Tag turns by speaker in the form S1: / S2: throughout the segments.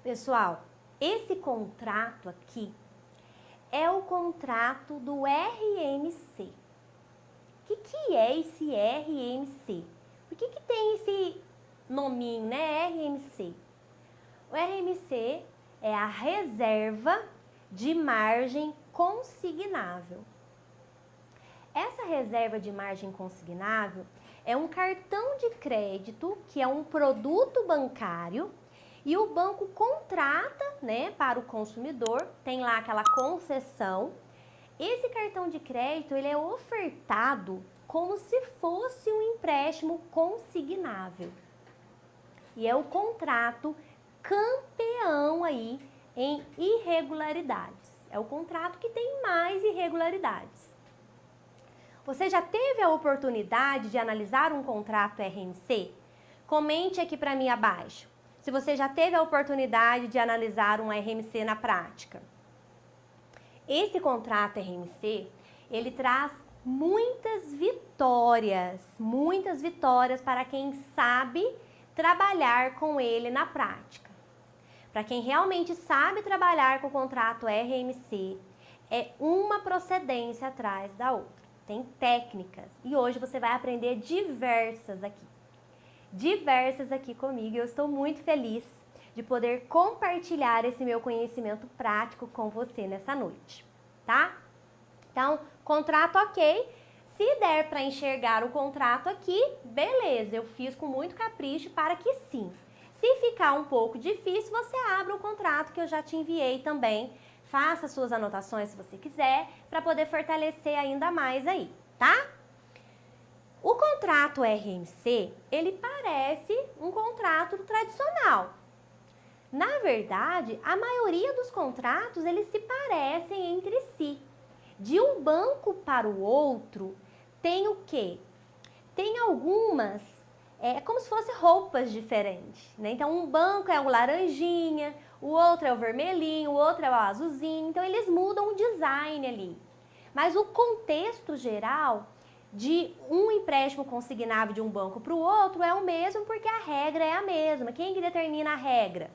S1: Pessoal, esse contrato aqui é o contrato do RMC. O que é esse RMC? Por que tem esse nominho, né? RMC. O RMC é a reserva de margem consignável. Essa reserva de margem consignável é um cartão de crédito que é um produto bancário e o banco contrata, né, para o consumidor, tem lá aquela concessão. Esse cartão de crédito ele é ofertado como se fosse um empréstimo consignável. E é o contrato campeão aí em irregularidades. É o contrato que tem mais irregularidades. Você já teve a oportunidade de analisar um contrato RMC? Comente aqui para mim abaixo, se você já teve a oportunidade de analisar um RMC na prática. Esse contrato RMC, ele traz muitas vitórias para quem sabe trabalhar com ele na prática. Para quem realmente sabe trabalhar com o contrato RMC, é uma procedência atrás da outra. Tem técnicas e hoje você vai aprender diversas aqui comigo. Eu estou muito feliz de poder compartilhar esse meu conhecimento prático com você nessa noite, tá? Então, contrato ok. Se der para enxergar o contrato aqui, beleza, eu fiz com muito capricho para que sim. Se ficar um pouco difícil, você abre o contrato que eu já te enviei também. Faça suas anotações se você quiser, para poder fortalecer ainda mais aí, tá? O contrato RMC, ele parece um contrato tradicional. Na verdade, a maioria dos contratos, eles se parecem entre si. De um banco para o outro, tem o quê? Tem algumas, como se fossem roupas diferentes, né? Então, um banco é o laranjinha, o outro é o vermelhinho, o outro é o azulzinho. Então, eles mudam o design ali. Mas o contexto geral de um empréstimo consignável de um banco para o outro é o mesmo, porque a regra é a mesma. Quem que determina a regra?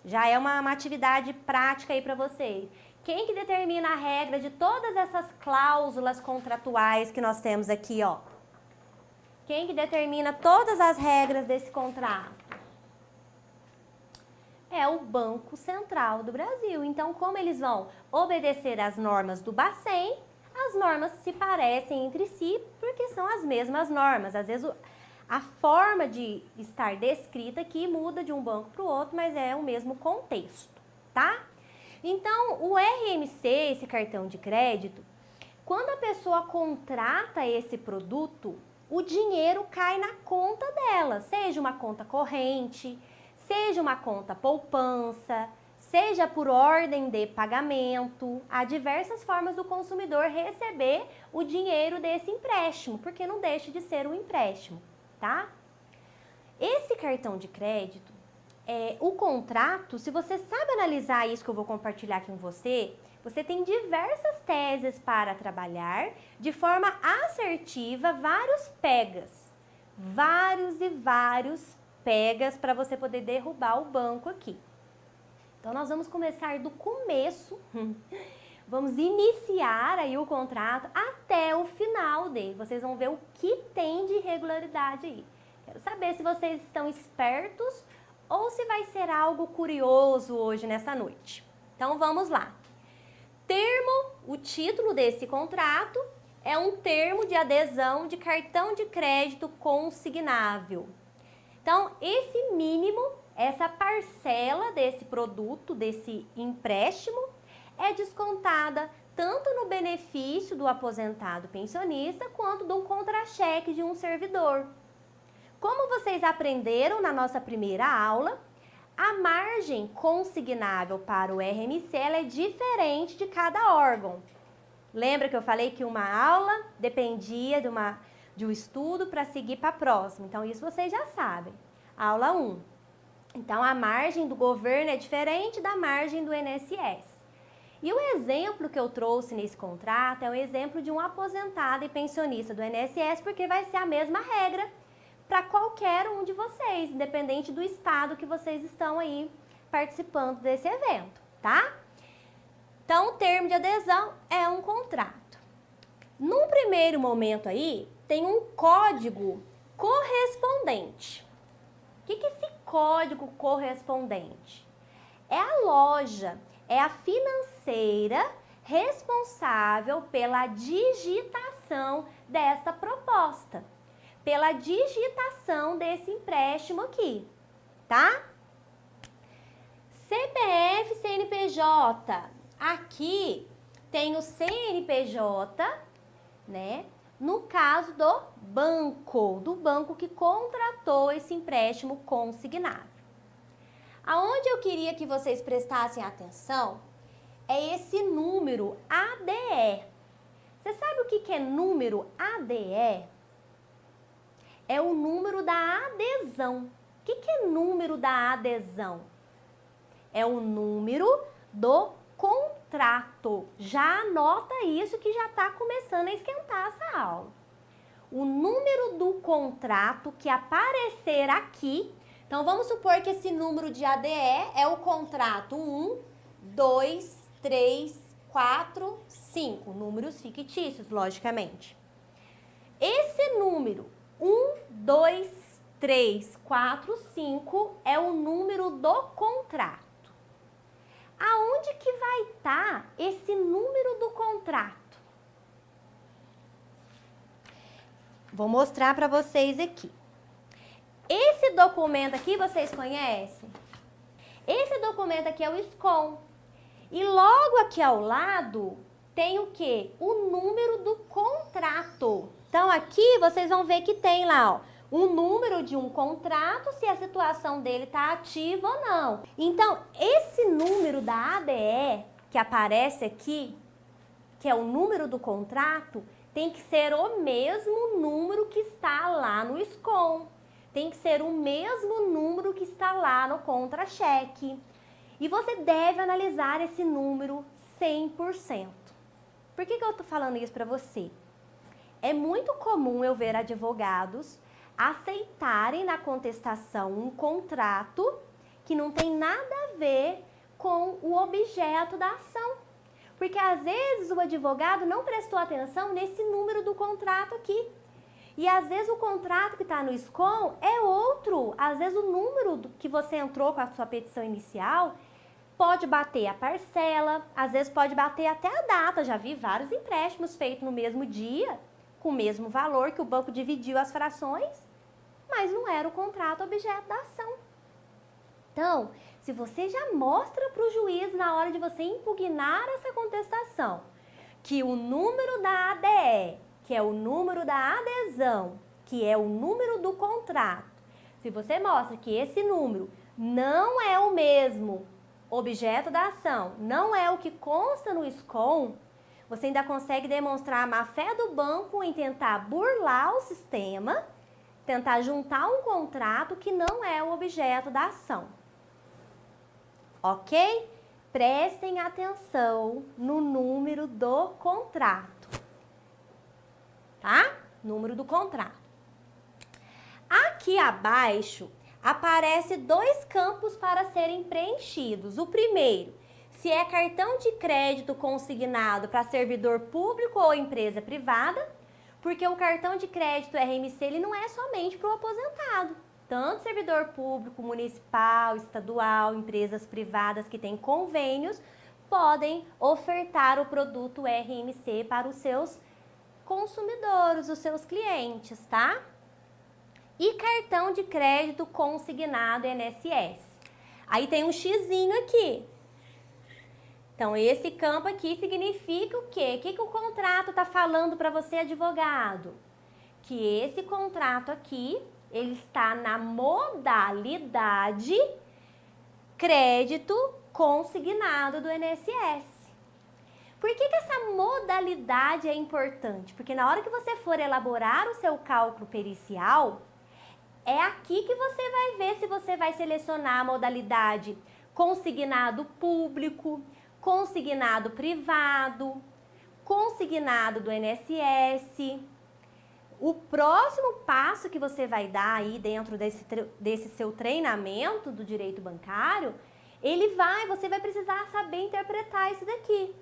S1: Já é uma atividade prática aí para vocês. Quem que determina a regra de todas essas cláusulas contratuais que nós temos aqui, ó? Quem que determina todas as regras desse contrato? É o Banco Central do Brasil. Então, como eles vão obedecer às normas do Bacen, as normas se parecem entre si porque são as mesmas normas. Às vezes, a forma de estar descrita aqui muda de um banco para o outro, mas é o mesmo contexto, tá? Então, o RMC, esse cartão de crédito, quando a pessoa contrata esse produto, o dinheiro cai na conta dela, seja uma conta corrente, seja uma conta poupança, seja por ordem de pagamento. Há diversas formas do consumidor receber o dinheiro desse empréstimo, porque não deixa de ser um empréstimo, tá? Esse cartão de crédito, o contrato, se você sabe analisar isso que eu vou compartilhar aqui com você, você tem diversas teses para trabalhar de forma assertiva, vários pegas para você poder derrubar o banco aqui. Então, nós vamos começar do começo, vamos iniciar aí o contrato até o final dele. Vocês vão ver o que tem de irregularidade aí. Quero saber se vocês estão espertos ou se vai ser algo curioso hoje nessa noite. Então, vamos lá. O título desse contrato é um termo de adesão de cartão de crédito consignável. Então, esse mínimo, essa parcela desse produto, desse empréstimo, é descontada tanto no benefício do aposentado pensionista quanto do contra-cheque de um servidor. Como vocês aprenderam na nossa primeira aula, a margem consignável para o RMC ela é diferente de cada órgão. Lembra que eu falei que uma aula dependia de um estudo para seguir para a próxima? Então, isso vocês já sabem. Aula 1. Então, a margem do governo é diferente da margem do INSS. E o exemplo que eu trouxe nesse contrato é o exemplo de um aposentado e pensionista do INSS, porque vai ser a mesma regra para qualquer um de vocês, independente do estado que vocês estão aí participando desse evento, tá? Então, o termo de adesão é um contrato. Num primeiro momento aí, tem um código correspondente. O que é esse código correspondente? É a loja, é a financeira responsável pela digitação desta proposta, pela digitação desse empréstimo aqui, tá? CPF, CNPJ. Aqui tem o CNPJ, né? No caso do banco que contratou esse empréstimo consignado. Aonde eu queria que vocês prestassem atenção é esse número ADE. Você sabe o que é número ADE? É o número da adesão. O que é número da adesão? É o número do contrato. Já anota isso que já está começando a esquentar essa aula. O número do contrato que aparecer aqui. Então, vamos supor que esse número de ADE é o contrato 1, 2, 3, 4, 5. Números fictícios, logicamente. Esse número 1, 2, 3, 4, 5 é o número do contrato. Aonde que vai estar esse número do contrato? Vou mostrar para vocês aqui. Esse documento aqui vocês conhecem? Esse documento aqui é o SCOM. E logo aqui ao lado tem o quê? O número do contrato. Então aqui vocês vão ver que tem lá, ó, o número de um contrato, se a situação dele está ativa ou não. Então, esse número da ADE que aparece aqui, que é o número do contrato, tem que ser o mesmo número que está lá no SCOM. Tem que ser o mesmo número que está lá no contra-cheque. E você deve analisar esse número 100%. Por que eu estou falando isso para você? É muito comum eu ver advogados aceitarem na contestação um contrato que não tem nada a ver com o objeto da ação. Porque às vezes o advogado não prestou atenção nesse número do contrato aqui. E às vezes o contrato que está no SCOM é outro. Às vezes o número que você entrou com a sua petição inicial pode bater a parcela, às vezes pode bater até a data. Já vi vários empréstimos feitos no mesmo dia, com o mesmo valor, que o banco dividiu as frações, mas não era o contrato objeto da ação. Então, se você já mostra para o juiz na hora de você impugnar essa contestação, que o número da ADE, que é o número da adesão, que é o número do contrato, se você mostra que esse número não é o mesmo objeto da ação, não é o que consta no SCOM, você ainda consegue demonstrar a má-fé do banco em tentar burlar o sistema, tentar juntar um contrato que não é o objeto da ação. Ok? Prestem atenção no número do contrato. Tá? Número do contrato. Aqui abaixo aparece dois campos para serem preenchidos. O primeiro, se é cartão de crédito consignado para servidor público ou empresa privada, porque o cartão de crédito RMC ele não é somente para o aposentado. Tanto servidor público, municipal, estadual, empresas privadas que têm convênios, podem ofertar o produto RMC para os seus consumidores, os seus clientes, tá? E cartão de crédito consignado INSS. Aí tem um xizinho aqui. Então, esse campo aqui significa o quê? O que o contrato está falando para você, advogado? Que esse contrato aqui, ele está na modalidade crédito consignado do INSS. Por que essa modalidade é importante? Porque na hora que você for elaborar o seu cálculo pericial, é aqui que você vai ver se você vai selecionar a modalidade consignado público, consignado privado, consignado do INSS. O próximo passo que você vai dar aí dentro desse seu treinamento do direito bancário você vai precisar saber interpretar isso daqui.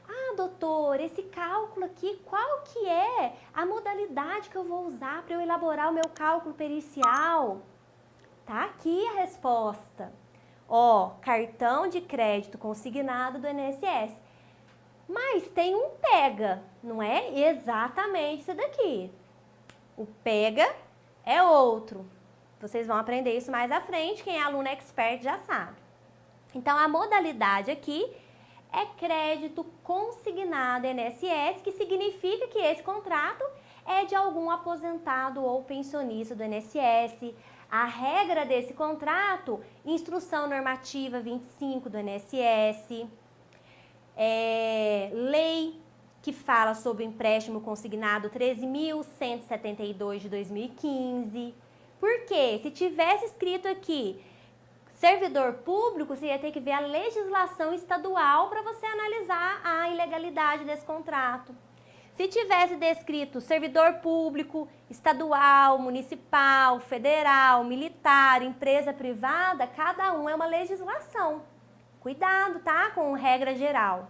S1: Ah, doutor, esse cálculo aqui, qual que é a modalidade que eu vou usar para eu elaborar o meu cálculo pericial? Tá aqui a resposta. Ó, cartão de crédito consignado do INSS. Mas tem um pega, não é exatamente isso daqui. O pega é outro. Vocês vão aprender isso mais à frente, quem é aluno expert já sabe. Então, a modalidade aqui é crédito consignado INSS, que significa que esse contrato é de algum aposentado ou pensionista do INSS. A regra desse contrato, Instrução Normativa 25 do INSS, lei que fala sobre o empréstimo consignado 13.172 de 2015. Por quê? Se tivesse escrito aqui servidor público, você ia ter que ver a legislação estadual para você analisar a ilegalidade desse contrato. Se tivesse descrito servidor público, estadual, municipal, federal, militar, empresa privada, cada um é uma legislação. Cuidado, tá? Com regra geral.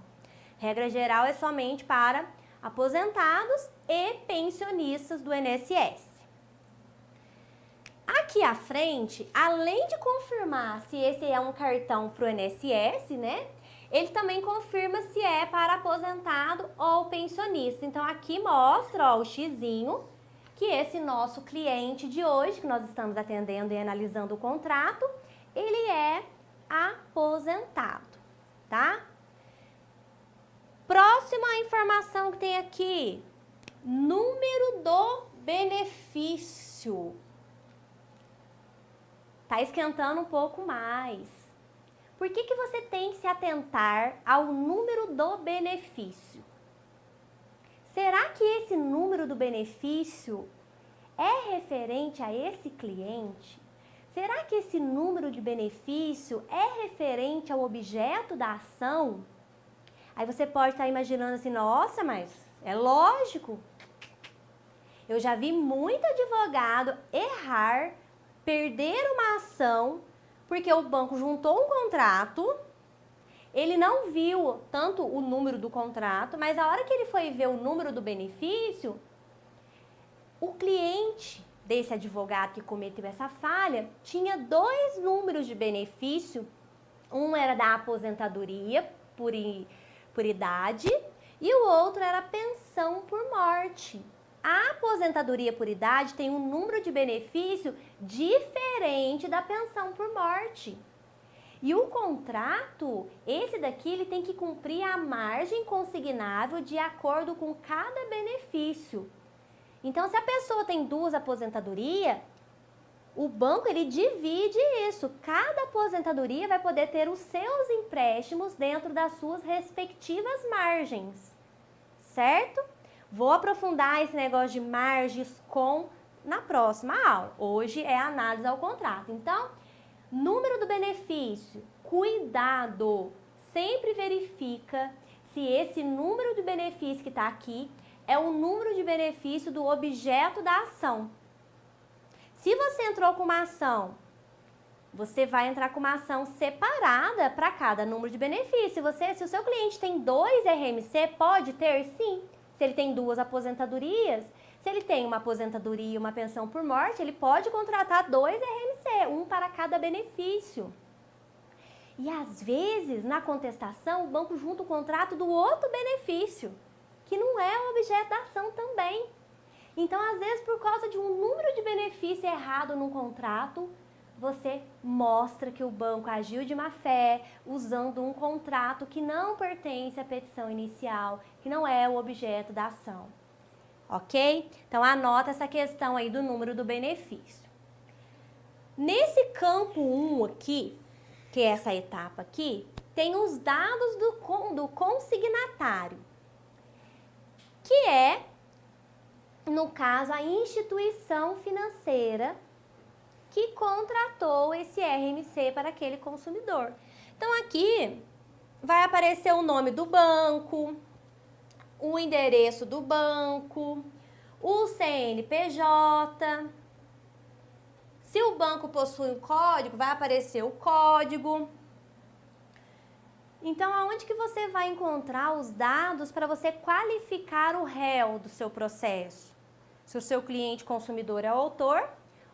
S1: Regra geral é somente para aposentados e pensionistas do INSS. Aqui à frente, além de confirmar se esse é um cartão para o INSS, né? Ele também confirma se é para aposentado ou pensionista. Então, aqui mostra, ó, o xizinho, que esse nosso cliente de hoje, que nós estamos atendendo e analisando o contrato, ele é aposentado, tá? Próxima informação que tem aqui, número do benefício. Tá esquentando um pouco mais. Por que você tem que se atentar ao número do benefício? Será que esse número do benefício é referente a esse cliente? Será que esse número de benefício é referente ao objeto da ação? Aí você pode estar imaginando assim, nossa, mas é lógico. Eu já vi muito advogado errar, perder uma ação, porque o banco juntou um contrato, ele não viu tanto o número do contrato, mas a hora que ele foi ver o número do benefício, o cliente desse advogado que cometeu essa falha tinha 2 números de benefício. Um era da aposentadoria por idade e o outro era pensão por morte. A aposentadoria por idade tem um número de benefício diferente da pensão por morte. E o contrato, esse daqui, ele tem que cumprir a margem consignável de acordo com cada benefício. Então, se a pessoa tem 2 aposentadorias, o banco ele divide isso. Cada aposentadoria vai poder ter os seus empréstimos dentro das suas respectivas margens, certo? Vou aprofundar esse negócio de margens na próxima aula. Hoje é a análise ao contrato. Então, número do benefício, cuidado, sempre verifica se esse número de benefício que está aqui é o número de benefício do objeto da ação. Se você entrou com uma ação, você vai entrar com uma ação separada para cada número de benefício. Se o seu cliente tem 2 RMC, pode ter sim. Se ele tem 2 aposentadorias, se ele tem uma aposentadoria e uma pensão por morte, ele pode contratar 2 RMC, um para cada benefício. E às vezes, na contestação, o banco junta o contrato do outro benefício, que não é o objeto da ação também. Então, às vezes, por causa de um número de benefício errado no contrato, você mostra que o banco agiu de má fé, usando um contrato que não pertence à petição inicial, que não é o objeto da ação. Ok? Então, anota essa questão aí do número do benefício. Nesse campo 1 aqui, que é essa etapa aqui, tem os dados do consignatário, que é, no caso, a instituição financeira que contratou esse RMC para aquele consumidor. Então, aqui vai aparecer o nome do banco, o endereço do banco, o CNPJ. Se o banco possui um código, vai aparecer o código. Então, aonde que você vai encontrar os dados para você qualificar o réu do seu processo? Se o seu cliente consumidor é o autor,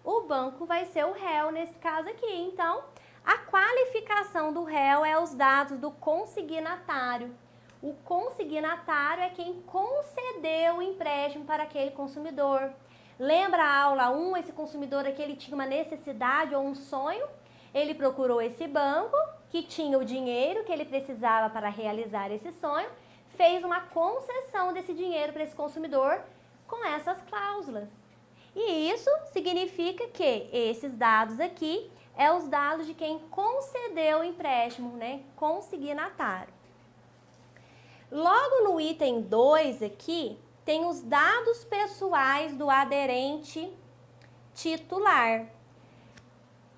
S1: o banco vai ser o réu nesse caso aqui. Então, a qualificação do réu é os dados do consignatário. O consignatário é quem concedeu o empréstimo para aquele consumidor. Lembra a aula 1, esse consumidor aqui, ele tinha uma necessidade ou um sonho? Ele procurou esse banco, que tinha o dinheiro que ele precisava para realizar esse sonho, fez uma concessão desse dinheiro para esse consumidor com essas cláusulas. E isso significa que esses dados aqui é os dados de quem concedeu o empréstimo, né? Consignatário. Logo no item 2 aqui, tem os dados pessoais do aderente titular.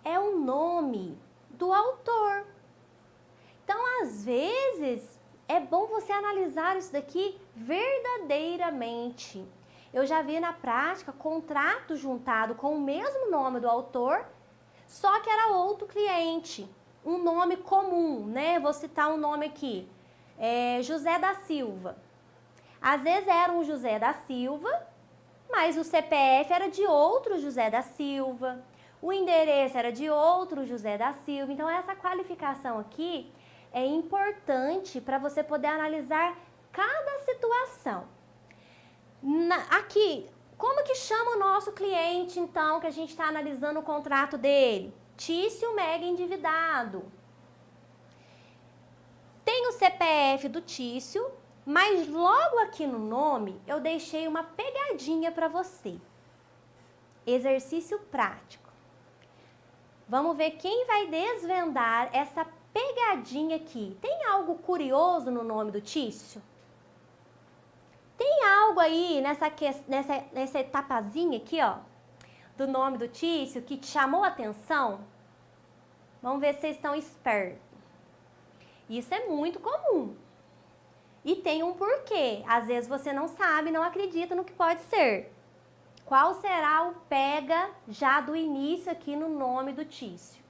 S1: É o nome do autor. Então, às vezes, é bom você analisar isso daqui verdadeiramente. Eu já vi na prática contrato juntado com o mesmo nome do autor, só que era outro cliente, um nome comum, né? Vou citar um nome aqui, José da Silva. Às vezes era um José da Silva, mas o CPF era de outro José da Silva, o endereço era de outro José da Silva. Então, essa qualificação aqui é importante para você poder analisar cada situação. Aqui, como que chama o nosso cliente, então, que a gente está analisando o contrato dele? Tício mega endividado. Tem o CPF do Tício, mas logo aqui no nome eu deixei uma pegadinha para você. Exercício prático. Vamos ver quem vai desvendar essa pegadinha aqui. Tem algo curioso no nome do Tício? Tem algo aí nessa etapazinha aqui, ó, do nome do Tício que te chamou a atenção? Vamos ver se vocês estão espertos. Isso é muito comum. E tem um porquê. Às vezes você não sabe, não acredita no que pode ser. Qual será o pega já do início aqui no nome do Tício?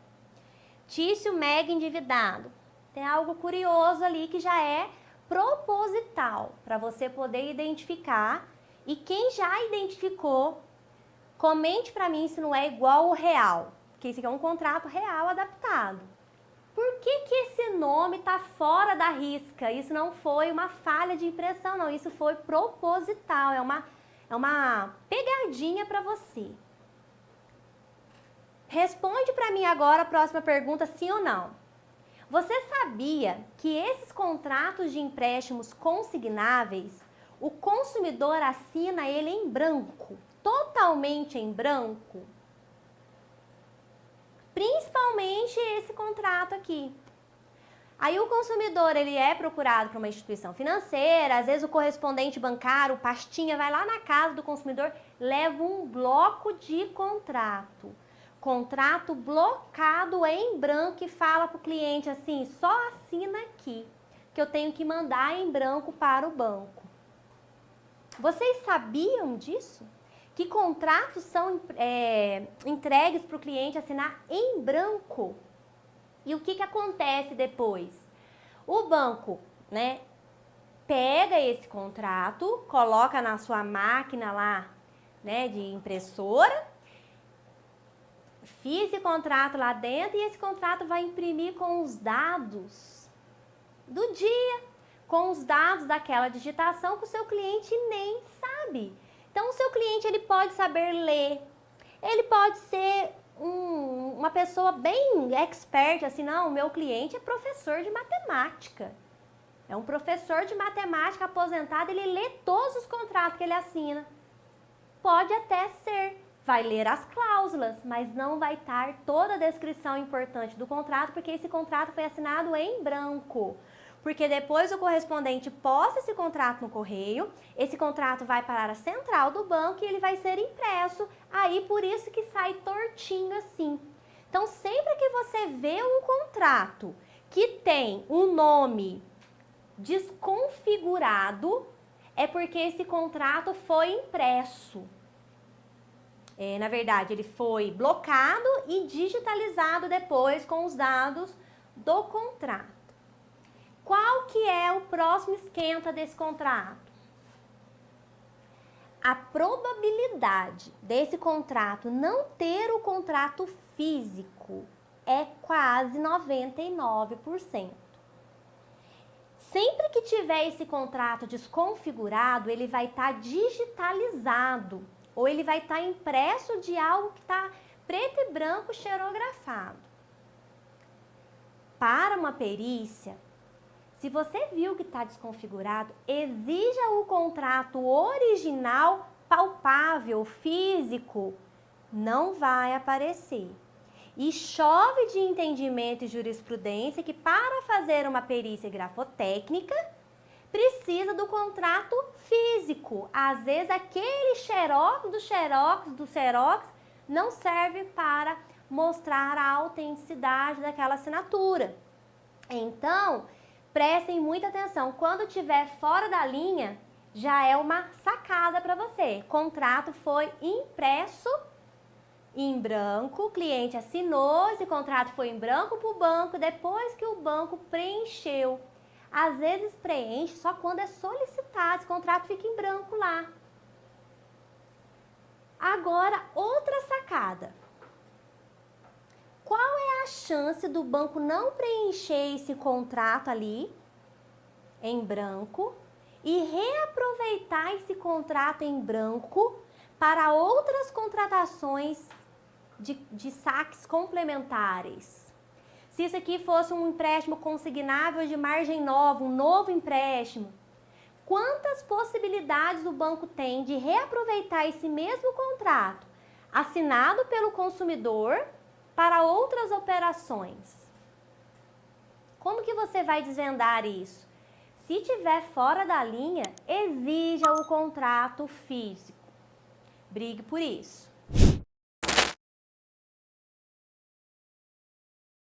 S1: Tício mega endividado. Tem algo curioso ali que já é proposital, para você poder identificar. E quem já identificou, comente para mim se não é igual ao real, porque esse aqui é um contrato real adaptado. Por que que esse nome está fora da risca? Isso não foi uma falha de impressão, não. Isso foi proposital, é uma pegadinha para você. Responde para mim agora a próxima pergunta, sim ou não. Você sabia que esses contratos de empréstimos consignáveis, o consumidor assina ele em branco, totalmente em branco? Principalmente esse contrato aqui. Aí o consumidor, ele é procurado por uma instituição financeira, às vezes o correspondente bancário, o pastinha, vai lá na casa do consumidor, leva um bloco de contrato. Contrato blocado em branco e fala para o cliente assim, só assina aqui, que eu tenho que mandar em branco para o banco. Vocês sabiam disso? Que contratos são entregues para o cliente assinar em branco. E o que acontece depois? O banco, né, pega esse contrato, coloca na sua máquina lá, né, de impressora, fiz esse contrato lá dentro e esse contrato vai imprimir com os dados do dia, com os dados daquela digitação que o seu cliente nem sabe. Então, o seu cliente, ele pode saber ler, ele pode ser uma pessoa bem expert, assim, não, o meu cliente é professor de matemática. É um professor de matemática aposentado, ele lê todos os contratos que ele assina. Pode até ser, vai ler as cláusulas, mas não vai estar toda a descrição importante do contrato, porque esse contrato foi assinado em branco. Porque depois o correspondente posta esse contrato no correio, esse contrato vai parar a central do banco e ele vai ser impresso. Aí por isso que sai tortinho assim. Então sempre que você vê um contrato que tem um nome desconfigurado, é porque esse contrato foi impresso. Na verdade, ele foi blocado e digitalizado depois com os dados do contrato. que é o próximo esquenta desse contrato? A probabilidade desse contrato não ter o contrato físico é quase 99%. Sempre que tiver esse contrato desconfigurado, ele vai estar digitalizado ou ele vai estar impresso de algo que está preto e branco xerografado. Para uma perícia, se você viu que está desconfigurado, exija o contrato original, palpável, físico, não vai aparecer. E chove de entendimento e jurisprudência que para fazer uma perícia grafotécnica, precisa do contrato físico. Às vezes aquele xerox não serve para mostrar a autenticidade daquela assinatura. Então, prestem muita atenção. Quando estiver fora da linha, já é uma sacada para você. Contrato foi impresso em branco, o cliente assinou, esse contrato foi em branco para o banco, depois que o banco preencheu. Às vezes preenche só quando é solicitado, esse contrato fica em branco lá. Agora, outra sacada. Qual é a chance do banco não preencher esse contrato ali, em branco, e reaproveitar esse contrato em branco para outras contratações de saques complementares? Se isso aqui fosse um empréstimo consignável de margem nova, um novo empréstimo, quantas possibilidades o banco tem de reaproveitar esse mesmo contrato assinado pelo consumidor para outras operações? Como que você vai desvendar isso? Se tiver fora da linha, exija o contrato físico. Brigue por isso.